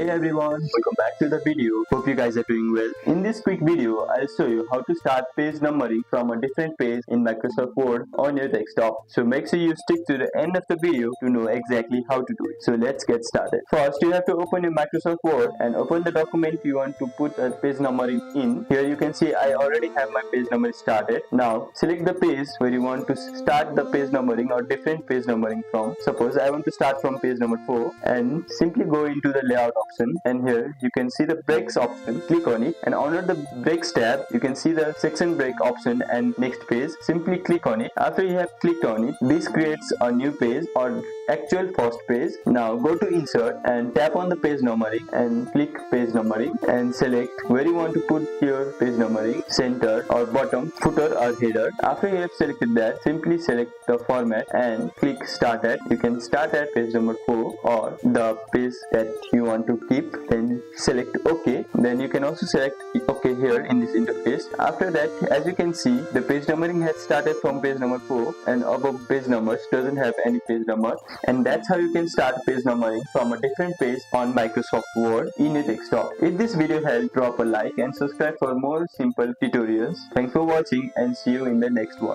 Hey everyone, welcome back to the video. Hope you guys are doing well. In this quick video, I'll show you how to start page numbering from a different page in Microsoft Word on your desktop. So make sure you stick to the end of the video to know exactly how to do it. So let's get started. First, you have to open your Microsoft Word and open the document you want to put a page numbering in. Here you can see I already have my page numbering started. Now select the page where you want to start the page numbering or different page numbering from. Suppose I want to start from page number 4 and simply go into the layout option, and here you can see the breaks option. Click on it, and under the breaks tab you can see the section break option and next page. Simply click on it. After you have clicked on it, this creates a new page or actual first page. Now go to insert and tap on the page numbering and click page numbering and select where you want to put your page numbering, center or bottom, footer or header. After you have selected that, simply select the format and click start at. You can start at page number 4 or the page that you want to keep, then select OK. Then you can also select OK here in this interface. After that, as you can see, the page numbering has started from page number 4 and above page numbers doesn't have any page number, and that's how you can start page numbering from a different page on Microsoft Word in your desktop. If this video helped, drop a like and subscribe for more simple tutorials. Thanks for watching and see you in the next one.